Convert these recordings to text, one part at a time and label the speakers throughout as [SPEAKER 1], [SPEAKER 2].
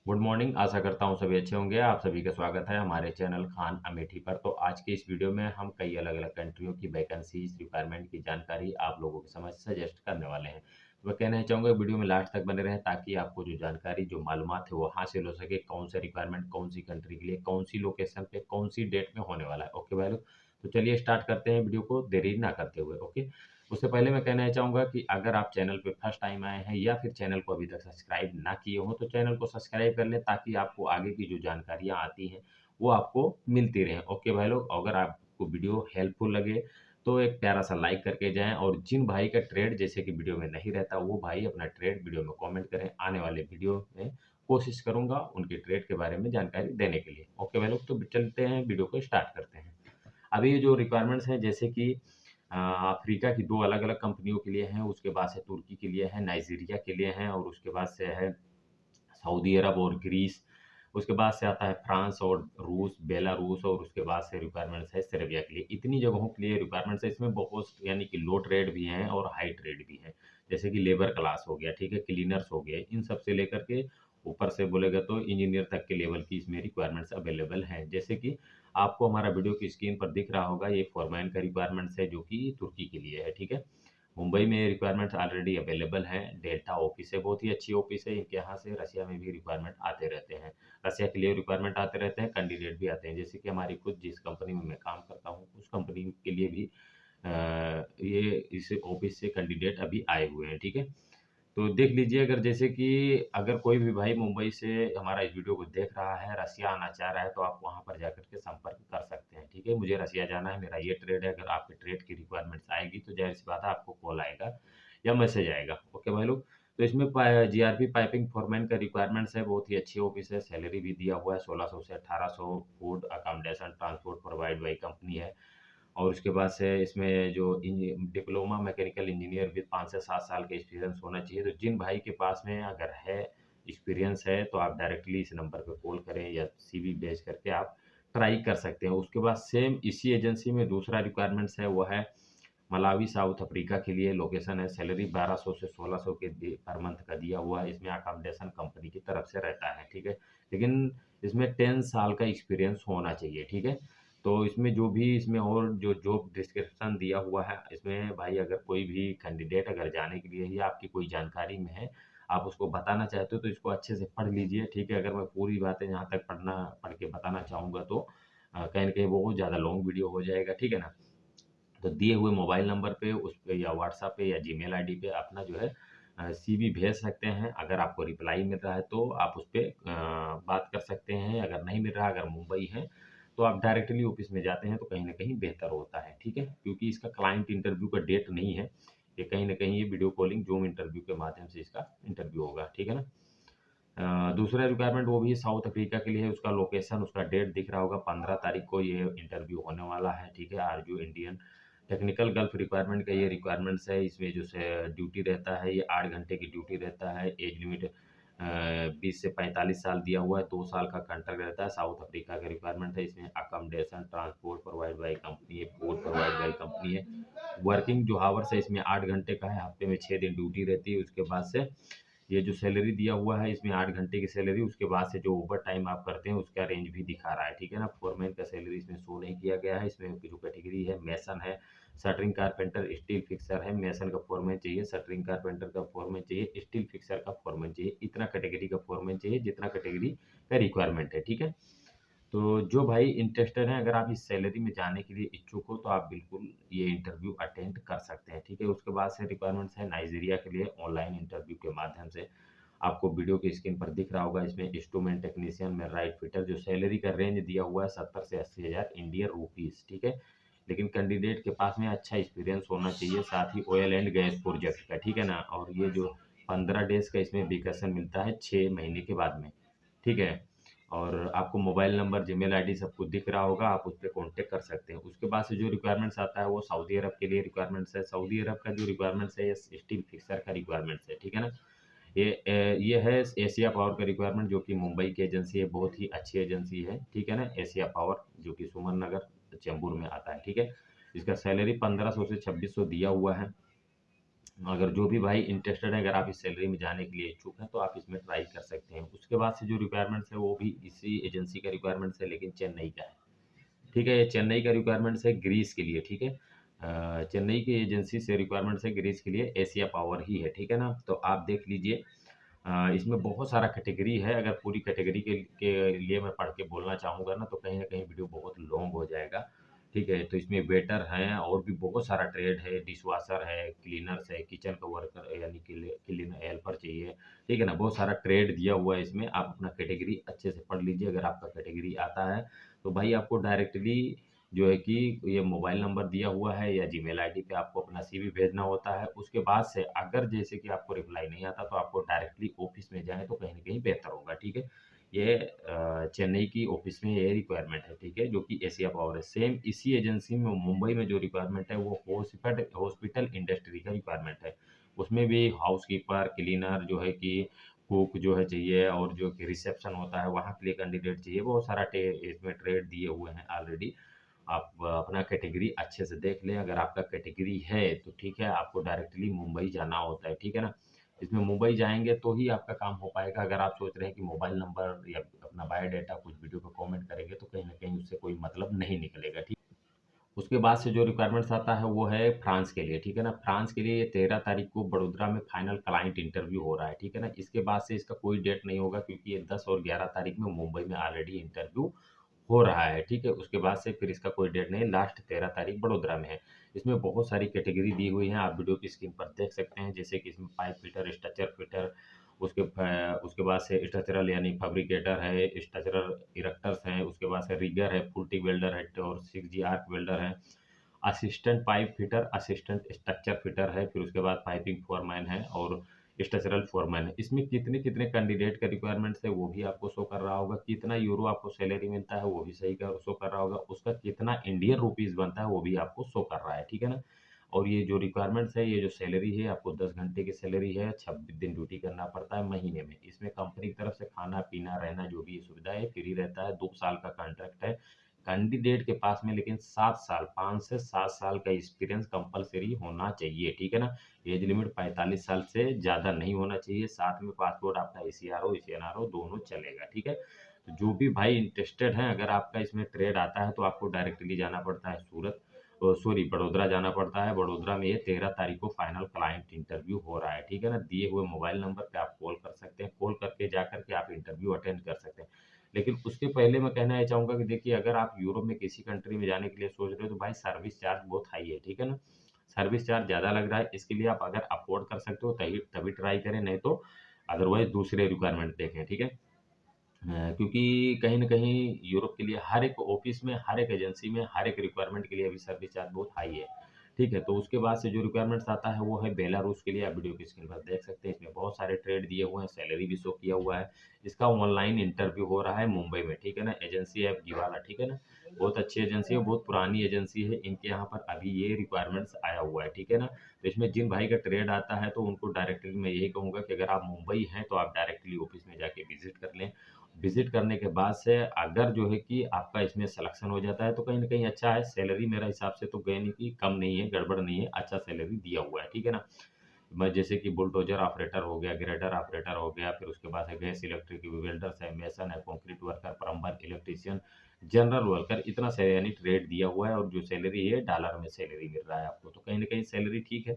[SPEAKER 1] Good morning. आशा करता हूँ सभी अच्छे होंगे। आप सभी का स्वागत है हमारे चैनल खान अमेठी पर। तो आज की इस वीडियो में हम कई अलग-अलग कंट्रियों की वैकेंसीज़, रिक्वायरमेंट की जानकारी आप लोगों के समक्ष सजेस्ट करने वाले हैं। तो मैं कहना चाहूँगा वीडियो में लास्ट तक बने रहें ताकि आपको जो जानकारी, जो मालूमात है वो हासिल हो सके। कौन सा रिक्वायरमेंट कौन-सी कंट्री के लिए, कौन-सी लोकेशन पे, कौन-सी डेट में होने वाला है। ओके भाई लोग? तो चलिए स्टार्ट करते हैं वीडियो को देरी ना करते हुए। ओके? उससे पहले मैं कहना चाहूँगा कि अगर आप चैनल पे फर्स्ट टाइम आए हैं या फिर चैनल को अभी तक सब्सक्राइब ना किए हों, तो चैनल को सब्सक्राइब कर लें ताकि आपको आगे की जो जानकारियाँ आती हैं, वो आपको मिलती रहें। ओके भाई लोग, अगर आपको वीडियो हेल्पफुल लगे, तो एक प्यारा-सा लाइक करके जाएँ और जिन भाई का ट्रेड जैसे कि वीडियो में नहीं रहता, वो भाई अपना ट्रेड वीडियो में कमेंट करें। आने वाले वीडियो में कोशिश करूँगा उनके ट्रेड के बारे में जानकारी देने के लिए। ओके भाई लोग, तो चलते हैं वीडियो को स्टार्ट करते हैं। अभी जो रिक्वायरमेंट्स हैं जैसे कि अफ्रीका की 2 अलग-अलग कंपनियों के लिए हैं, उसके बाद से तुर्की के लिए है, नाइजीरिया के लिए हैं और उसके बाद से है सऊदी अरब और ग्रीस। उसके बाद से आता है फ्रांस और रूस, बेलारूस और उसके बाद से रिक्वायरमेंट्स है सर्बिया के लिए। इतनी जगहों के लिए रिक्वायरमेंट्स है, इसमें बहुत यानी कि लो ट्रेड भी हैं और हाई ट्रेड भी हैं। जैसे कि लेबर क्लास हो गया, ठीक है, क्लीनर्स हो गए, इन सब से लेकर के ऊपर से बोलेगा तो इंजीनियर तक के लेवल की इसमें रिक्वायरमेंट्स अवेलेबल हैं। जैसे कि आपको हमारा वीडियो की स्क्रीन पर दिख रहा होगा, ये फोरमैन का रिक्वायरमेंट्स है जो कि तुर्की के लिए है, ठीक है। मुंबई में रिक्वायरमेंट्स ऑलरेडी अवेलेबल हैं, डेल्टा ऑफिस है, बहुत ही अच्छी ऑफिस है, इनके यहाँ से रसिया में भी रिक्वायरमेंट आते रहते हैं। रसिया के लिए रिक्वायरमेंट आते रहते हैं, कैंडिडेट भी आते हैं। जैसे कि हमारी खुद जिस कंपनी में मैं काम करता हूँ, उस कंपनी के लिए भी ये इस ऑफिस से कैंडिडेट अभी आए हुए हैं, ठीक है। तो देख लीजिए, अगर जैसे कि अगर कोई भी भाई मुंबई से हमारा इस वीडियो को देख रहा है, रसिया आना चाह रहा है, तो आप वहाँ पर जाकर के संपर्क कर सकते हैं, ठीक है। मुझे रसिया जाना है, मेरा ये ट्रेड है, अगर आपके ट्रेड की रिक्वायरमेंट्स आएगी तो ज़ाहिर-सी बात है आपको कॉल आएगा या मैसेज आएगा। ओके भाई लोग? तो इसमें जीआरपी पाइपिंग फोरमैन का रिक्वायरमेंट्स है, बहुत ही अच्छी ऑफिस है, सैलरी भी दिया हुआ है 1600 से 1800, food, accommodation, transport provide by company है। और उसके बाद से इसमें जो डिप्लोमा मैकेनिकल इंजीनियर विद 5 से 7 साल का एक्सपीरियंस होना चाहिए। तो जिन भाई के पास में अगर है एक्सपीरियंस है, तो आप डायरेक्टली इस नंबर पे कॉल करें या सीवी भेज करके आप ट्राई कर सकते हैं। उसके बाद सेम इसी एजेंसी में दूसरा रिक्वायरमेंट्स है, वो है मलावी, साउथ अफ्रीका के लिए लोकेशन है। सैलरी 1200 से 1600 के पर मंथ का दिया हुआ है। इसमें अकोमोडेशन कंपनी की तरफ से रहता है, ठीक है। लेकिन इसमें 10 साल का एक्सपीरियंस होना चाहिए, ठीक है। तो इसमें जो भी इसमें और जो जॉब डिस्क्रिप्शन दिया हुआ है, इसमें भाई अगर कोई भी कैंडिडेट अगर जाने के लिए या आपकी कोई जानकारी में है, आप उसको बताना चाहते हो तो इसको अच्छे से पढ़ लीजिए, ठीक है। अगर मैं पूरी बातें यहाँ तक पढ़ के बताना चाहूँगा तो कहीं न कहीं बहुत ज़्यादा लॉन्ग वीडियो हो जाएगा, ठीक है ना? तो दिए हुए मोबाइल नंबर पे, उस पे या व्हाट्सएप पे या जीमेल आईडी पे अपना जो है सीवी भेज सकते हैं। अगर आपको रिप्लाई मिल रहा है तो आप उस पे बात कर सकते हैं, अगर नहीं मिल रहा, अगर मुंबई है, तो आप डायरेक्टली ऑफ़िस में जाते हैं तो कहीं न कहीं बेहतर होता है, ठीक है? क्योंकि इसका क्लाइंट इंटरव्यू का डेट नहीं है, ये कहीं न कहीं ये वीडियो कॉलिंग, ज़ूम इंटरव्यू के माध्यम से इसका इंटरव्यू होगा, ठीक है ना? दूसरा रिक्वायरमेंट वो भी साउथ अफ्रीका के लिए है, उसका लोकेशन, उसका डेट दिख रहा होगा, 15 तारीख को ये इंटरव्यू होने वाला है, ठीक है? आरजू इंडियन टेक्निकल गल्फ रिक्वायरमेंट का ये रिक्वायरमेंट्स है, इसमें जो से ड्यूटी रहता है, ये 8 घंटे की ड्यूटी रहता है, एज लिमिट 20 से 45 साल दिया हुआ है, 2 साल का कॉन्ट्रैक्ट रहता है, साउथ अफ्रीका का रिक्वायरमेंट है, इसमें accommodation, transport provide by company है, फूड प्रोवाइड बाय कंपनी है। वर्किंग जो हावर्स है इसमें 8 घंटे का है, हफ्ते में 6 दिन ड्यूटी रहती है, उसके बाद से ये जो सैलरी दिया हुआ है इसमें 8 घंटे की सैलरी, उसके बाद से जो ओवरटाइम आप करते हैं उसका रेंज भी दिखा रहा है, ठीक है ना? फोरमैन का सैलरी इसमें शो नहीं किया गया है, इसमें जो कैटेगरी है मेसन है, शटरिंग कारपेंटर, स्टील फिक्सर है, मेसन का फोरमैन चाहिए, शटरिंग कारपेंटर का फोरमैन चाहिए, स्टील फिक्सर का फोरमैन चाहिए, इतना कैटेगरी का फोरमैन चाहिए जितना कैटेगरी का रिक्वायरमेंट है, ठीक है? तो जो भाई इंटरेस्टेड हैं, अगर आप इस सैलरी में जाने के लिए इच्छुक हो, तो आप बिल्कुल ये इंटरव्यू अटेंड कर सकते हैं, ठीक है? उसके बाद से रिक्वायरमेंट्स है नाइजीरिया के लिए ऑनलाइन इंटरव्यू के माध्यम से। आपको वीडियो की स्क्रीन पर दिख रहा होगा, इसमें इंस्ट्रूमेंट टेक्नीशियन में राइट फिटर, जो सैलरी का रेंज दिया हुआ है 70 से 80 हज़ार इंडियन रुपीज़, ठीक है? लेकिन कैंडिडेट के पास में अच्छा एक्सपीरियंस होना चाहिए, साथ ही ऑयल एंड गैस प्रोजेक्ट का, ठीक है ना? और ये जो 15 डेज़ का इसमें वेकेशन मिलता है 6 महीने के बाद में, ठीक है? और आपको मोबाइल नंबर, जीमेल आईडी सब कुछ दिख रहा होगा, आप उस पे कॉन्टैक्ट कर सकते हैं। उसके बाद से जो रिक्वायरमेंट्स आता है वो सऊदी अरब के लिए रिक्वायरमेंट्स है। सऊदी अरब का जो रिक्वायरमेंट्स है ये स्टील फिक्सर का रिक्वायरमेंट्स है, ठीक है ना? ये है एशिया पावर का रिक्वायरमेंट जो कि मुंबई की एजेंसी है, बहुत ही अच्छी एजेंसी है, ठीक है ना? एशिया पावर जो कि सुमन नगर, चेंबूर में आता है, ठीक है? इसका सैलरी 1500 से 2600 दिया हुआ है। अगर जो भी भाई इंटरेस्टेड है, अगर आप इस सैलरी में जाने के लिए इच्छुक हैं, तो आप इसमें ट्राई कर सकते हैं। उसके बाद से जो रिक्वायरमेंट्स है वो भी इसी एजेंसी का रिक्वायरमेंट्स है, लेकिन चेन्नई का है। ठीक है, ये चेन्नई का रिक्वायरमेंट्स है ग्रीस के लिए, ठीक है। चेन्नई की एजेंसी से रिक्वायरमेंट्स है ग्रीस के लिए, एशिया पावर ही है, ठीक है ना। तो आप देख लीजिए, इसमें बहुत सारा कैटेगरी है। अगर पूरी कैटेगरी के लिए मैं पढ़ के बोलना चाहूँगा ना, तो कहीं न कहीं वीडियो बहुत लॉन्ग हो जाएगा, ठीक है। तो इसमें वेटर हैं और भी बहुत सारा ट्रेड है, डिशवॉशर है, क्लीनर्स है, किचन का वर्कर यानी क्लीनर हेल्पर चाहिए, ठीक है ना। बहुत सारा ट्रेड दिया हुआ है इसमें, आप अपना कैटेगरी अच्छे से पढ़ लीजिए। अगर आपका कैटेगरी आता है, तो भाई आपको डायरेक्टली जो है कि ये मोबाइल नंबर दिया हुआ है या जीमेल आईडी पे आपको अपना सीवी भेजना होता है। उसके बाद से अगर जैसे कि आपको रिप्लाई नहीं आता, तो आपको डायरेक्टली ऑफिस में जाएँ तो कहीं न कहीं बेहतर होगा, ठीक है। ये चेन्नई की ऑफिस में ये रिक्वायरमेंट है, ठीक है, जो कि एशिया पावर है। सेम इसी एजेंसी में मुंबई में जो रिक्वायरमेंट है वो हॉस्पिटल इंडस्ट्री का रिक्वायरमेंट है। उसमें भी हाउसकीपर, क्लीनर जो है कि कुक जो है चाहिए, और जो कि रिसेप्शन होता है वहाँ के लिए कैंडिडेट चाहिए। बहुत सारा इसमें ट्रेड दिए हुए हैं ऑलरेडी। आप अपना कैटेगरी अच्छे से देख लें। अगर आपका कैटेगरी है तो ठीक है, आपको डायरेक्टली मुंबई जाना होता है, ठीक है ना। इसमें मुंबई जाएंगे तो ही आपका काम हो पाएगा। अगर आप सोच रहे हैं कि मोबाइल नंबर या अपना बायोडाटा कुछ वीडियो पे कमेंट करेंगे, तो कहीं ना कहीं उससे कोई मतलब नहीं निकलेगा, ठीक। उसके बाद से जो रिक्वायरमेंट्स आता है वो है फ्रांस के लिए, ठीक है ना। फ्रांस के लिए ये 13 तारीख को बड़ोदरा में फाइनल क्लाइंट इंटरव्यू हो रहा है, ठीक है ना। इसके बाद से इसका कोई डेट नहीं होगा, क्योंकि ये 10 और 11 तारीख में मुंबई में ऑलरेडी इंटरव्यू हो रहा है, ठीक है। उसके बाद से फिर इसका कोई डेट नहीं, लास्ट 13 तारीख बड़ोदरा में है। इसमें बहुत सारी कैटेगरी दी हुई है, आप वीडियो की स्क्रीन पर देख सकते हैं। जैसे कि इसमें पाइप फिटर, स्ट्रक्चर फिटर, उसके बाद से स्ट्रक्चरल यानी फैब्रिकेटर है, स्ट्रक्चरल इरेक्टर्स हैं, उसके बाद से रिगर है, फुल टिक वेल्डर है, और 6G आर्क वेल्डर है, assistant pipe fitter, assistant structure fitter है, फिर उसके बाद पाइपिंग फोरमैन है, और स्ट्रक्चरल फोरमैन है। इसमें कितने कितने कैंडिडेट का रिक्वायरमेंट्स है वो भी आपको शो कर रहा होगा। कितना यूरो आपको सैलरी मिलता है वो भी सही कर शो कर रहा होगा। उसका कितना इंडियन रुपीस बनता है वो भी आपको शो कर रहा है, ठीक है ना। और ये जो रिक्वायरमेंट्स है, ये जो सैलरी है, आपको 10 घंटे की सैलरी है, 26 दिन ड्यूटी करना पड़ता है महीने में। इसमें कंपनी की तरफ से खाना पीना रहना जो भी सुविधा है फ्री रहता है। 2 साल का कॉन्ट्रैक्ट है कैंडिडेट के पास में, लेकिन 7 साल, 5 से 7 साल का एक्सपीरियंस कंपलसरी होना चाहिए, ठीक है ना। एज लिमिट 45 साल से ज़्यादा नहीं होना चाहिए। साथ में पासपोर्ट आपका ACR हो, ECNR हो, दोनों चलेगा, ठीक है। तो जो भी भाई इंटरेस्टेड हैं, अगर आपका इसमें ट्रेड आता है, तो आपको डायरेक्टली जाना पड़ता है सूरत, सॉरी बड़ोदरा जाना पड़ता है। बड़ोदरा में ये 13 तारीख को फाइनल क्लाइंट इंटरव्यू हो रहा है, ठीक है ना। दिए हुए मोबाइल नंबर पे आप कॉल कर सकते हैं, कॉल करके जा करके आप इंटरव्यू अटेंड कर सकते हैं। लेकिन उसके पहले मैं कहना ये चाहूँगा कि देखिए, अगर आप यूरोप में किसी कंट्री में जाने के लिए सोच रहे हो, तो भाई सर्विस चार्ज बहुत हाई है, ठीक है ना। सर्विस चार्ज ज़्यादा लग रहा है, इसके लिए आप अगर अफ़ोर्ड कर सकते हो तभी तभी ट्राई करें, नहीं तो अदरवाइज़ दूसरे रिक्वायरमेंट देखें, ठीक है। क्योंकि कहीं न कहीं यूरोप के लिए हर एक ऑफ़िस में, हर एक एजेंसी में, हर एक रिक्वायरमेंट के लिए अभी सर्विस चार्ज बहुत हाई है। ठीक है, तो उसके बाद से जो रिक्वायरमेंट्स आता है वो है बेलारूस के लिए। आप वीडियो की स्क्रीन पर देख सकते हैं, इसमें बहुत सारे ट्रेड दिए हुए हैं, सैलरी भी शो किया हुआ है। इसका ऑनलाइन इंटरव्यू हो रहा है मुंबई में, ठीक है ना। एजेंसी है गिवाला, ठीक है ना। बहुत अच्छी एजेंसी है, बहुत पुरानी एजेंसी है। इनके यहाँ पर अभी ये रिक्वायरमेंट्स आया हुआ है, ठीक है ना। तो इसमें जिन भाई का ट्रेड आता है, तो उनको डायरेक्टली मैं यही कहूँगा कि अगर आप मुंबई हैं, तो आप डायरेक्टली ऑफ़िस में जाके विज़िट कर लें। विज़िट करने के बाद से अगर जो है कि आपका इसमें सिलेक्शन हो जाता है, तो कहीं न कहीं अच्छा है। सैलरी मेरे हिसाब से तो कहीं नहीं कि कम नहीं है, गड़बड़ नहीं है, अच्छा सैलरी दिया हुआ है, ठीक है ना। मैं जैसे कि बुलडोज़र ऑपरेटर हो गया, ग्रेडर ऑपरेटर हो गया, फिर उसके बाद है गैस इलेक्ट्रिक वेल्डर्स है, मेसन है, concrete worker, plumber, electrician, general worker, इतना यानी ट्रेड दिया हुआ है, और जो सैलरी है डॉलर में सैलरी मिल रहा है आपको, तो कहीं न कहीं सैलरी ठीक है।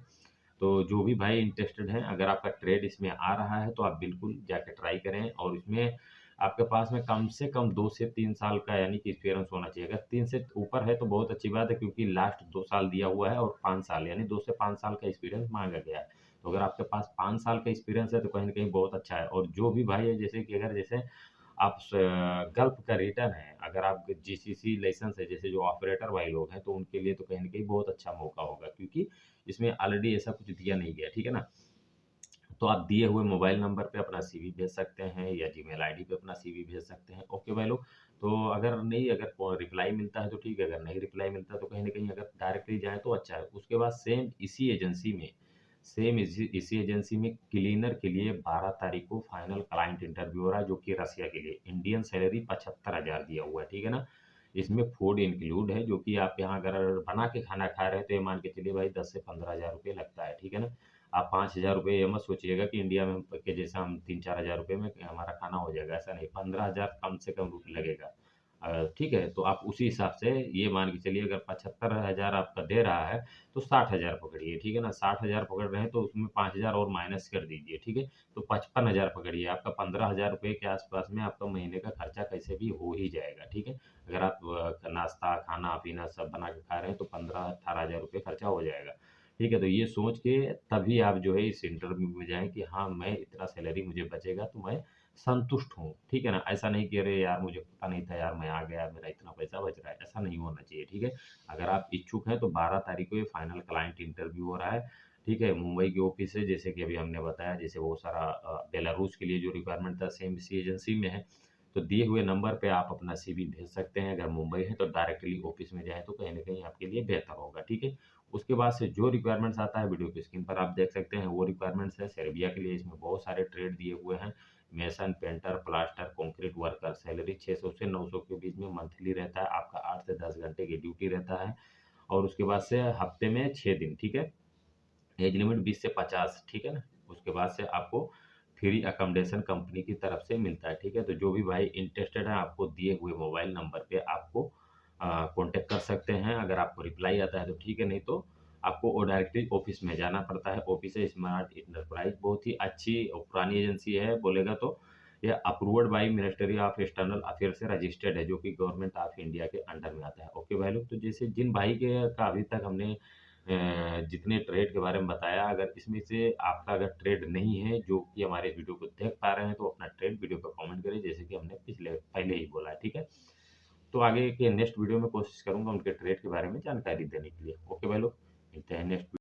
[SPEAKER 1] तो जो भी भाई इंटरेस्टेड हैं, अगर आपका ट्रेड इसमें आ रहा है, तो आप बिल्कुल जाके ट्राई करें। और इसमें आपके पास में कम से कम 2 से 3 साल का यानी कि एक्सपीरियंस होना चाहिए। अगर 3 से ऊपर है तो बहुत अच्छी बात है, क्योंकि लास्ट 2 साल दिया हुआ है, और 5 साल यानी 2 से 5 साल का एक्सपीरियंस माँगा गया है। तो अगर आपके पास 5 साल का एक्सपीरियंस है, तो कहीं न कहीं बहुत अच्छा है। और जो भी भाई है, जैसे कि अगर जैसे आप गल्फ का रिटर्न है, अगर आप GCC लाइसेंस है, जैसे जो ऑपरेटर भाई लोग हैं, तो उनके लिए तो कहीं न कहीं बहुत अच्छा मौका होगा, क्योंकि इसमें ऑलरेडी ऐसा कुछ दिया नहीं गया, ठीक है ना? तो आप दिए हुए मोबाइल नंबर पे अपना सीवी भेज सकते हैं, या जीमेल आईडी पे अपना सीवी भेज सकते हैं। ओके भाई लोग, तो अगर रिप्लाई मिलता है तो ठीक है, अगर नहीं रिप्लाई मिलता तो कहीं न कहीं अगर डायरेक्टली जाएँ तो अच्छा है। उसके बाद सेम इसी एजेंसी में क्लीनर के लिए 12 तारीख को फाइनल क्लाइंट इंटरव्यू हो रहा है, जो कि रसिया के लिए। इंडियन सैलरी 75,000 दिया हुआ है, ठीक है ना? इसमें फूड इंक्लूड है, जो कि आप यहाँ अगर बना के खाना खा रहे हैं, तो ये मान के चलिए भाई 10 से 15,000 रुपए लगता है, ठीक है ना? आप 5,000 रुपये ये मत सोचिएगा कि इंडिया में के जैसा हम 3-4 हज़ार रुपये में हमारा खाना हो जाएगा, ऐसा नहीं, 15,000 कम से कम लगेगा। ठीक है? तो आप उसी हिसाब से ये मान के चलिए, अगर 75,000 आपका दे रहा है, तो 60,000 पकड़िए, ठीक है ना? 60,000 पकड़ रहे हैं तो उसमें 5,000 और माइनस कर दीजिए, ठीक है? तो 55,000 पकड़िए, आपका 15,000 रुपए के आस-पास में आपका महीने का खर्चा कैसे भी हो ही जाएगा, ठीक है? अगर आप नाश्ता, खाना-पीना सब बना के खा रहे हैं तो 15-18,000 रुपए खर्चा हो जाएगा, ठीक है? तो ये सोच के तभी आप जो है इस इंटरव्यू में जाएँ कि हाँ, मैं इतना सैलरी मुझे बचेगा तो मैं संतुष्ट हूँ, ठीक है ना? ऐसा नहीं कि अरे यार मुझे पता नहीं था यार, मैं आ गया, मेरा इतना पैसा बच रहा है, ऐसा नहीं होना चाहिए, ठीक है? अगर आप इच्छुक हैं तो 12 तारीख को ये फाइनल क्लाइंट इंटरव्यू हो रहा है, ठीक है? मुंबई के ऑफिस से, जैसे कि अभी हमने बताया, जैसे बहुत सारा बेलारूस के लिए जो रिक्वायरमेंट था सेम इसी एजेंसी में है, तो दिए हुए नंबर पे आप अपना सीवी भेज सकते हैं। अगर मुंबई है तो डायरेक्टली ऑफिस में जाएँ तो कहीं न कहीं आपके लिए बेहतर होगा, ठीक है? उसके बाद से जो रिक्वायरमेंट्स आता है वीडियो की स्क्रीन पर आप देख सकते हैं, वो रिक्वायरमेंट्स है सर्बिया के लिए। इसमें बहुत सारे ट्रेड दिए हुए हैं, mason, painter, plaster, concrete worker. Salary 600 से 900 के बीच में मंथली रहता है। आपका 8 से 10 घंटे की ड्यूटी रहता है और उसके बाद से हफ्ते में 6 दिन, ठीक है? एज लिमिट 20 से 50, ठीक है ना? उसके बाद से आपको फ्री अकोमोडेशन कंपनी की तरफ से मिलता है, ठीक है? तो जो भी भाई इंटरेस्टेड है, आपको दिए हुए मोबाइल नंबर पे आपको कॉन्टैक्ट कर सकते हैं। अगर आपको रिप्लाई आता है तो ठीक है, नहीं तो आपको वो डायरेक्टली ऑफ़िस में जाना पड़ता है। ऑफ़िस है स्मार्ट एंटरप्राइज़, बहुत ही अच्छी और पुरानी एजेंसी है बोलेगा तो। ये approved by ministry of external affairs से रजिस्टर्ड है, जो कि गवर्नमेंट ऑफ इंडिया के अंडर में आता है। ओके भाई लोग, तो जैसे जिन भाई के का अभी तक हमने जितने ट्रेड के बारे में बताया, अगर इसमें से आपका अगर ट्रेड नहीं है जो कि हमारे इस वीडियो को देख पा रहे हैं, तो अपना ट्रेड वीडियो पे कमेंट करें, जैसे कि हमने पहले ही बोला है, ठीक है? तो आगे के नेक्स्ट वीडियो में कोशिश करूँगा उनके ट्रेड के बारे में जानकारी देने के लिए। ओके भाई लोग, मिलते हैं नेक्स्ट